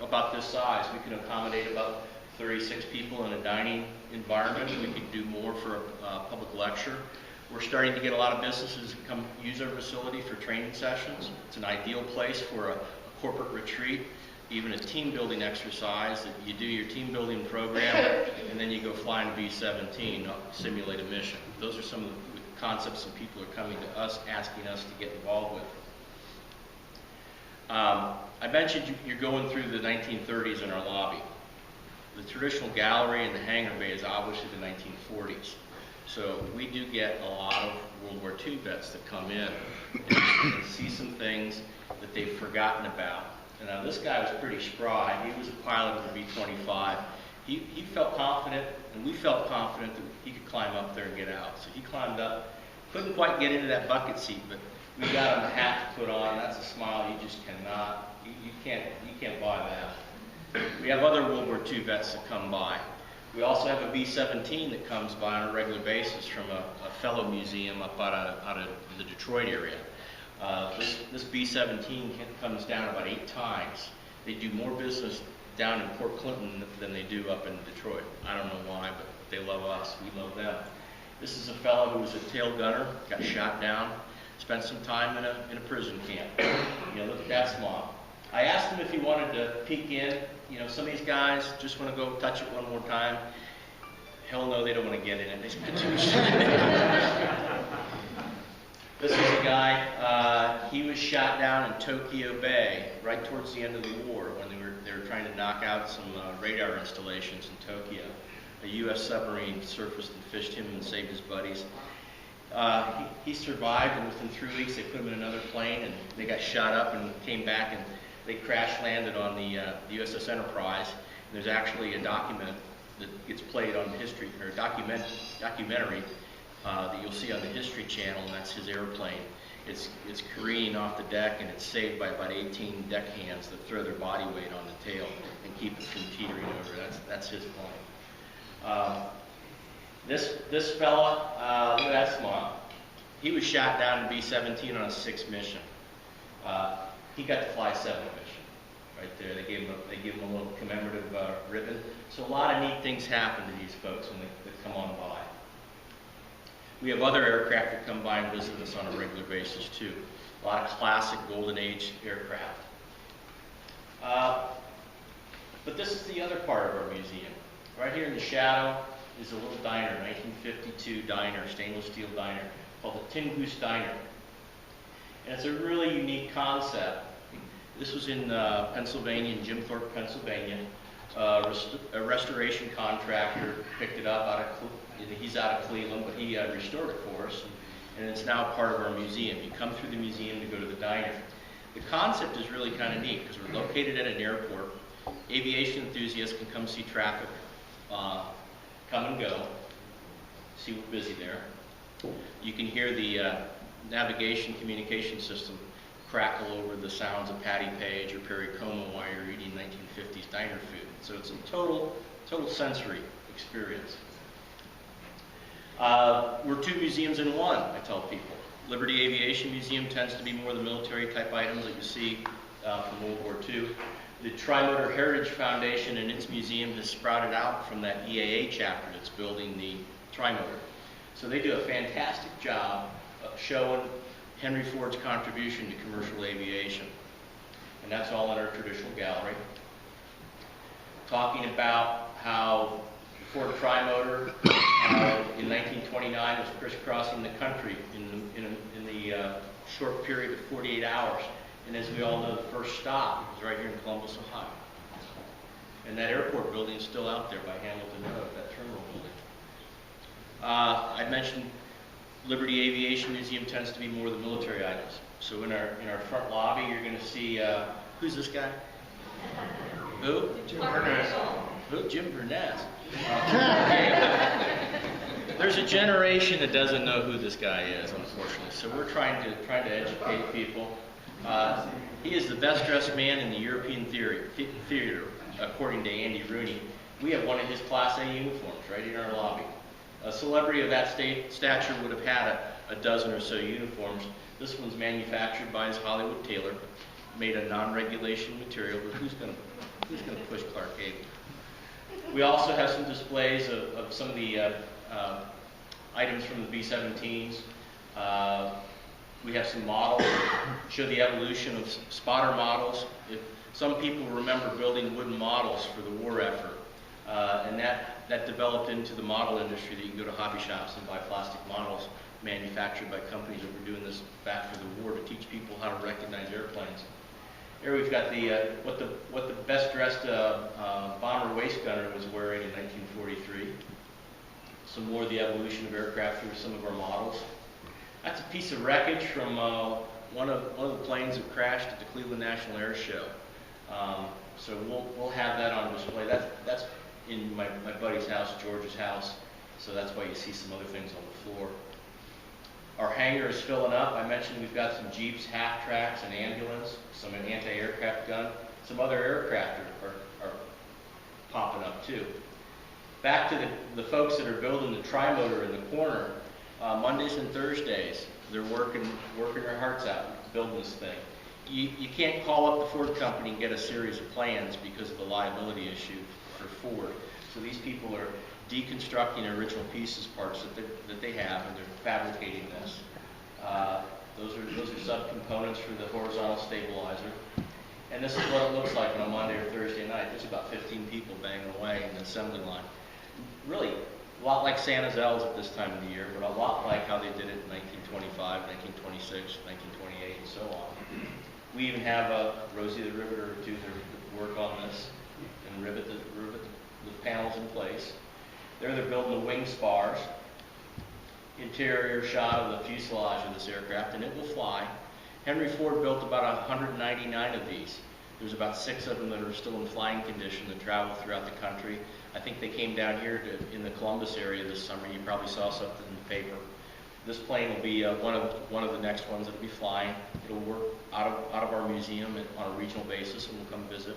about this size. We can accommodate about 36 people in a dining environment. We could do more for a public lecture. We're starting to get a lot of businesses to come use our facility for training sessions. It's an ideal place for a corporate retreat, even a team building exercise that you do your team building program and then you go fly in B-17, simulate a mission. Those are some of the concepts that people are coming to us, asking us to get involved with. I mentioned you're going through the 1930s in our lobby. The traditional gallery and the hangar bay is obviously the 1940s. So we do get a lot of World War II vets that come in and see some things that they've forgotten about. And now this guy was pretty spry. He was a pilot of the B-25. He felt confident, and we felt confident that he could climb up there and get out. So he climbed up, couldn't quite get into that bucket seat, but we got him a hat to put on. That's a smile you just cannot, you can't buy that. We have other World War II vets that come by. We also have a B-17 that comes by on a regular basis from a fellow museum up out of the Detroit area. This B-17 comes down about 8 times. They do more business down in Port Clinton than they do up in Detroit. I don't know why, but they love us. We love them. This is a fellow who was a tail gunner, got shot down, spent some time in a prison camp. You know, look at that smile. I asked him if he wanted to peek in. You know, some of these guys just want to go touch it one more time. Hell no, they don't want to get in it. They spend too much time. This is a guy, he was shot down in Tokyo Bay right towards the end of the war when they were trying to knock out some radar installations in Tokyo. A U.S. submarine surfaced and fished him and saved his buddies. He survived, and within 3 weeks they put him in another plane, and they got shot up and came back, and they crash landed on the USS Enterprise. And there's actually a document that gets played on the history, or a documentary that you'll see on the History Channel, and that's his airplane. It's careening off the deck, and it's saved by about 18 deckhands that throw their body weight on the tail and keep it from teetering over. That's his plane. This fella, look at that smile. He was shot down in B-17 on a 6 mission. He got to fly 7 mission right there. They give him a little commemorative ribbon. So a lot of neat things happen to these folks when they come on by. We have other aircraft that come by and visit us on a regular basis too. A lot of classic Golden Age aircraft. But this is the other part of our museum. Right here in the shadow is a little diner, 1952 diner, stainless steel diner, called the Tin Goose Diner. And it's a really unique concept. This was in Pennsylvania, in Jim Thorpe, Pennsylvania. A restoration contractor picked it up he's out of Cleveland, but he restored it for us, and it's now part of our museum. You come through the museum to go to the diner. The concept is really kind of neat because we're located at an airport. Aviation enthusiasts can come see traffic come and go, see we're busy there. You can hear the navigation communication system crackle over the sounds of Patty Page or Perry Como while you're eating 1950s diner food. So it's a total sensory experience. We're 2 museums in one, I tell people. Liberty Aviation Museum tends to be more the military type items that you see from World War II. The Tri-Motor Heritage Foundation and its museum has sprouted out from that EAA chapter that's building the Tri-Motor. So they do a fantastic job of showing Henry Ford's contribution to commercial aviation. And that's all in our traditional gallery. Talking about how the Ford Tri-Motor in 1929 was crisscrossing the country in the short period of 48 hours. And as we all know, the first stop was right here in Columbus, Ohio. And that airport building is still out there by Hamilton Road, that terminal building. I mentioned Liberty Aviation Museum tends to be more the military items. So in our front lobby, you're going to see, who's this guy? Who? Jim Burnett. Who? Jim Burnett. There's a generation that doesn't know who this guy is, unfortunately. So we're trying to educate people. He is the best dressed man in the European theater, according to Andy Rooney. We have one of his Class A uniforms right in our lobby. A celebrity of that stature would have had a dozen or so uniforms. This one's manufactured by his Hollywood tailor, made of non-regulation material, but who's going to Who's going to push Clark Gable? We also have some displays of some of the items from the B-17s. We have some models, show the evolution of spotter models. Some people remember building wooden models for the war effort, and that developed into the model industry, that you can go to hobby shops and buy plastic models manufactured by companies that were doing this back for the war to teach people how to recognize airplanes. Here we've got what the best dressed bomber waist gunner was wearing in 1943. Some more of the evolution of aircraft through some of our models. That's a piece of wreckage from one of the planes that crashed at the Cleveland National Air Show. So we'll have that on display. That's in my buddy's house, George's house. So that's why you see some other things on the floor. Our hangar is filling up. I mentioned we've got some Jeeps, half tracks, an ambulance, some anti-aircraft gun. Some other aircraft are popping up too. Back to the folks that are building the tri-motor in the corner. Mondays and Thursdays, they're working their hearts out building this thing. You can't call up the Ford company and get a series of plans because of the liability issue for Ford. So these people are deconstructing original pieces, parts that they have, and they're fabricating this. Those are subcomponents for the horizontal stabilizer. And this is what it looks like on a Monday or Thursday night. There's about 15 people banging away in the assembly line. Really, a lot like Santa's elves at this time of the year, but a lot like how they did it in 1925, 1926, 1928, and so on. We even have Rosie the Riveter or two that work on this and rivet the panels in place. They're building the wing spars. Interior shot of the fuselage of this aircraft, and it will fly. Henry Ford built about 199 of these. There's about 6 of them that are still in flying condition that travel throughout the country. I think they came down here in the Columbus area this summer. You probably saw something in the paper. This plane will be one of the next ones that will be flying. It'll work out of our museum on a regional basis, and we'll come visit.